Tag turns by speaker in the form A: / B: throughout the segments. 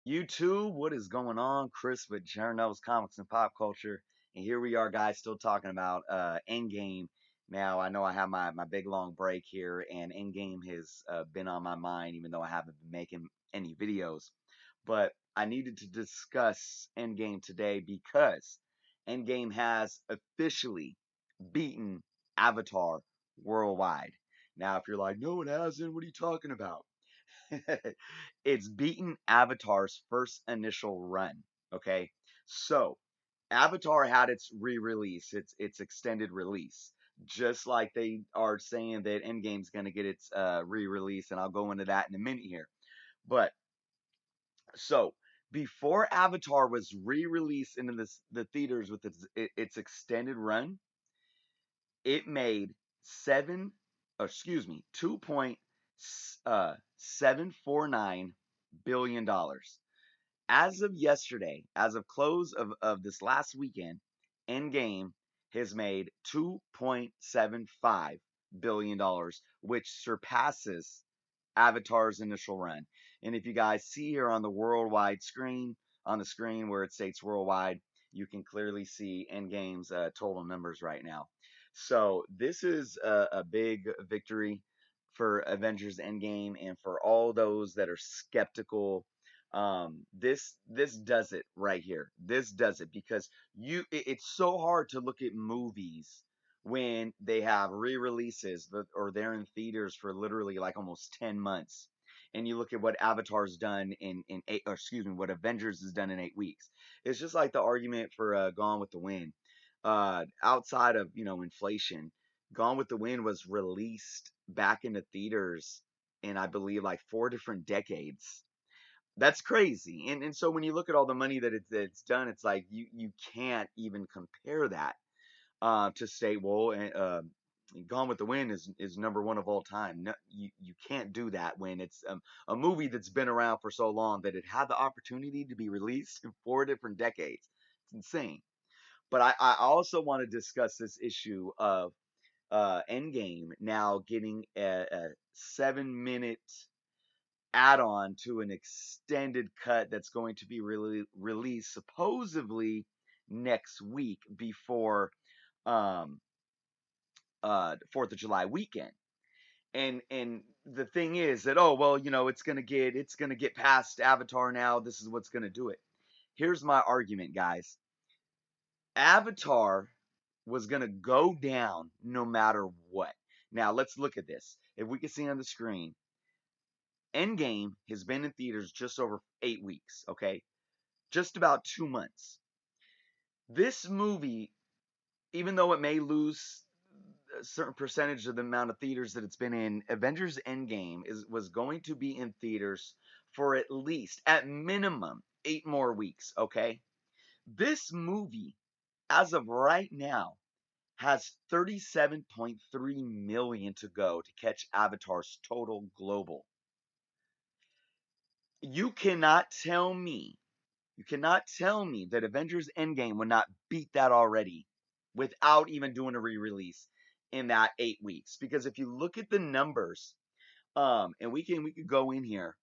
A: YouTube, what is going on? Chris with Jerno's Comics and Pop Culture. And here we are, guys, still talking about Endgame. Now, I know I have my big long break here, and Endgame has been on my mind, even though I haven't been making any videos. But I needed to discuss Endgame today because Endgame has officially beaten Avatar worldwide. Now, if you're like, no, it hasn't, what are you talking about? It's beaten Avatar's first initial run. Okay, so Avatar had its re-release, its extended release, just like they are saying that Endgame's going to get its re-release, and I'll go into that in a minute here. But so before Avatar was re-released into the theaters with its extended run, it made seven, excuse me, 2.749 billion dollars. As of yesterday, as of close of this last weekend, Endgame has made $2.75 billion, which surpasses Avatar's initial run. And if you guys see here on the worldwide screen, on the screen where it states worldwide, you can clearly see Endgame's total numbers right now. So this is a big victory for Avengers Endgame, and for all those that are skeptical, this does it right here. This does it because it's so hard to look at movies when they have re-releases or they're in theaters for literally like almost 10 months. And you look at what Avatar's done in eight, or excuse me, what Avengers has done in 8 weeks. It's just like the argument for Gone with the Wind. Outside of, inflation, Gone with the Wind was released back into theaters in, I believe, like 4 different decades. That's crazy. And so when you look at all the money that it's done, it's like you can't even compare that to say, well, Gone with the Wind is number one of all time. No, you can't do that when it's a movie that's been around for so long that it had the opportunity to be released in 4 different decades. It's insane. But I also want to discuss this issue of Endgame now getting a 7 minute add-on to an extended cut that's going to be released supposedly next week before um 4th of July weekend. And the thing is that, oh well, it's gonna get past Avatar now. This is what's gonna do it. Here's my argument, guys. Avatar was gonna go down no matter what. Now let's look at this. If we can see on the screen, Endgame has been in theaters just over 8 weeks, okay? Just about 2 months. This movie, even though it may lose a certain percentage of the amount of theaters that it's been in, Avengers Endgame was going to be in theaters for at least, at minimum, 8 more weeks, okay? This movie, as of right now, has 37.3 million to go to catch Avatar's total global. You cannot tell me You cannot tell me that Avengers Endgame would not beat that already without even doing a re-release in that 8 weeks. Because if you look at the numbers, and we could go in here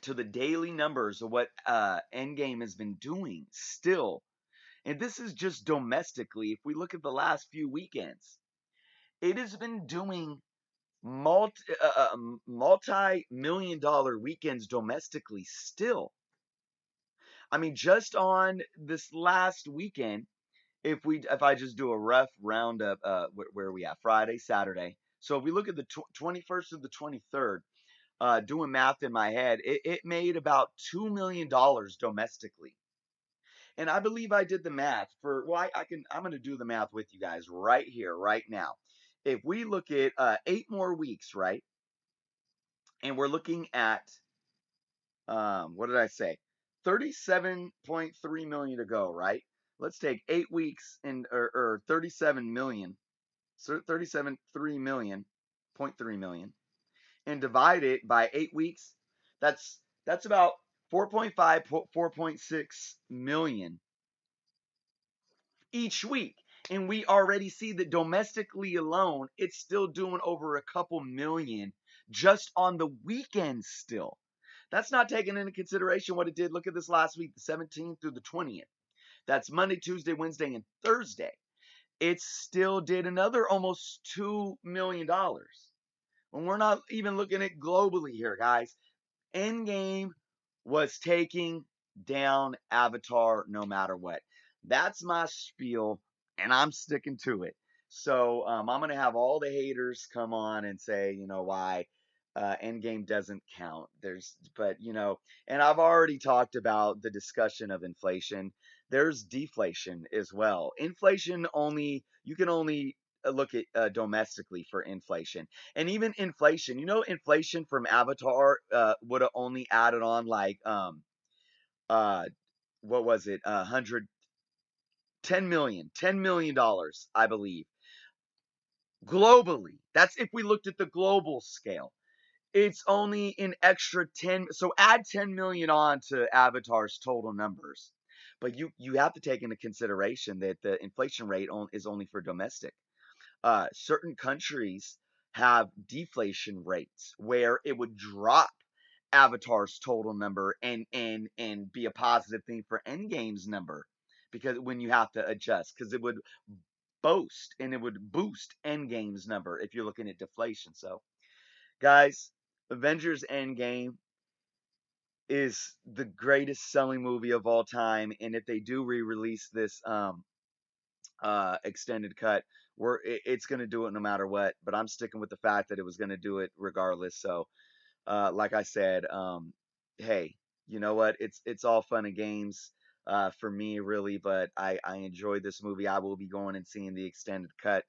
A: to the daily numbers of what Endgame has been doing still, and this is just domestically. If we look at the last few weekends, it has been doing multi-million dollar weekends domestically still. I mean, just on this last weekend, if I just do a rough roundup, where are we at? Friday, Saturday. So if we look at the 21st to the 23rd, doing math in my head, it made about $2 million domestically. And I believe I did the math for, well, I'm going to do the math with you guys right here, right now. If we look at 8 more weeks, right? And we're looking at, what did I say? 37.3 million to go, right? Let's take 8 weeks or 37 million, so 37 3 million, point 3 million, and divide it by 8 weeks. That's about 4.5, 4.6 million each week. And we already see that domestically alone, it's still doing over a couple million just on the weekends still. That's not taking into consideration what it did. Look at this last week, the 17th through the 20th. That's Monday, Tuesday, Wednesday, and Thursday. It still did another almost $2 million. When we're not even looking at globally here, guys. Endgame was taking down Avatar no matter what. That's my spiel, and I'm sticking to it. So I'm gonna have all the haters come on and say, why Endgame doesn't count. But and I've already talked about the discussion of inflation. There's deflation as well. Inflation only you can only look at domestically for inflation, and even inflation. Inflation from Avatar would have only added on like uh what was it, 10 million dollars, I believe, globally. That's if we looked at the global scale. It's only an extra 10. So add 10 million on to Avatar's total numbers. But you have to take into consideration that the inflation rate is only for domestic. Certain countries have deflation rates where it would drop Avatar's total number and be a positive thing for Endgame's number, because when you have to adjust, because it would boost Endgame's number if you're looking at deflation. So, guys, Avengers Endgame is the greatest selling movie of all time, and if they do re-release this extended cut, it's going to do it no matter what. But I'm sticking with the fact that it was going to do it regardless. So, like I said, hey, you know what? It's all fun and games for me, really. But I enjoyed this movie. I will be going and seeing the extended cut.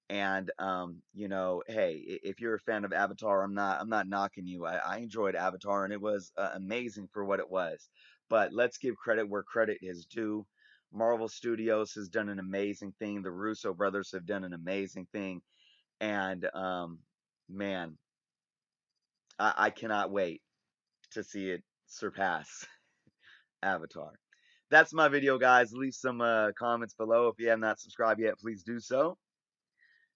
A: And hey, if you're a fan of Avatar, I'm not knocking you. I enjoyed Avatar, and it was amazing for what it was. But let's give credit where credit is due. Marvel Studios has done an amazing thing. The Russo brothers have done an amazing thing, and man, I cannot wait to see it surpass Avatar. That's my video, guys. Leave some comments below. If you have not subscribed yet, please do so.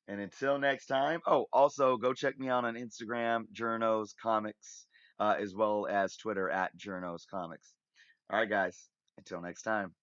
A: And until next time, oh, also go check me out on Instagram, Jerno's Comics, as well as Twitter at Jerno's Comics. All right, guys. Until next time.